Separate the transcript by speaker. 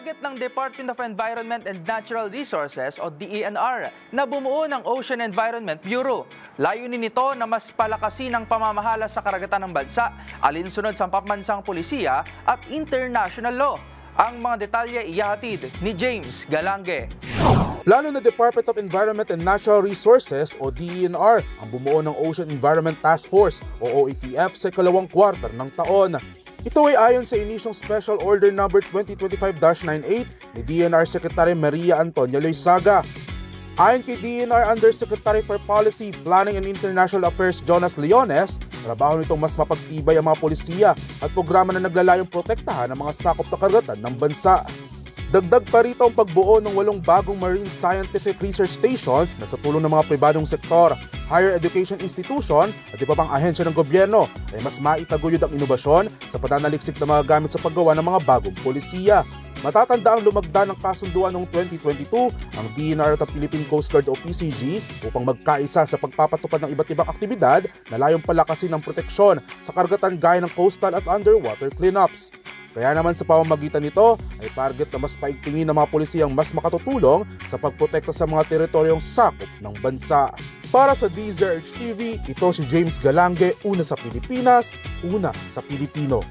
Speaker 1: Target ng Department of Environment and Natural Resources o DENR na bumuo ng Ocean Environment Bureau. Layunin nito na mas palakasin ang pamamahala sa karagatan ng bansa, alinsunod sa pambansang pulisiya at international law. Ang mga detalye iyahatid ni James Galange.
Speaker 2: Plano ng Department of Environment and Natural Resources o DENR ang bumuo ng Ocean Environment Task Force o OETF sa ikalawang kwarter ng taon. Ito ay ayon sa inisyong Special Order No. 2025-98 ni DENR Secretary Maria Antonia Loizaga. Ayon kay DENR Undersecretary for Policy, Planning and International Affairs Jonas Leones, trabaho nitong mas mapagtibay ang mga polisiya at programa na naglalayong protektahan ang mga sakop na karagatan ng bansa. Dagdag pa rito ang pagbuo ng 8 bagong marine scientific research stations na sa tulong ng mga pribadong sektor, higher education institution at iba pang ahensya ng gobyerno ay mas maitaguyod ang inobasyon sa pananaliksik ng mga gamit sa paggawa ng mga bagong polisiya. Matatanda ang lumagda ng kasunduan noong 2022 ang DENR at ang Philippine Coast Guard o PCG upang magkaisa sa pagpapatupad ng iba't ibang aktibidad na layong palakasin ang proteksyon sa karagatan gaya ng coastal at underwater cleanups. Kaya naman sa pamamagitan nito ay target na mas paigtingin ng mga pulisiyang mas makatutulong sa pagprotekta sa mga teritoryong sakop ng bansa. Para sa DZRH TV, ito si James Galange, una sa Pilipinas, una sa Pilipino.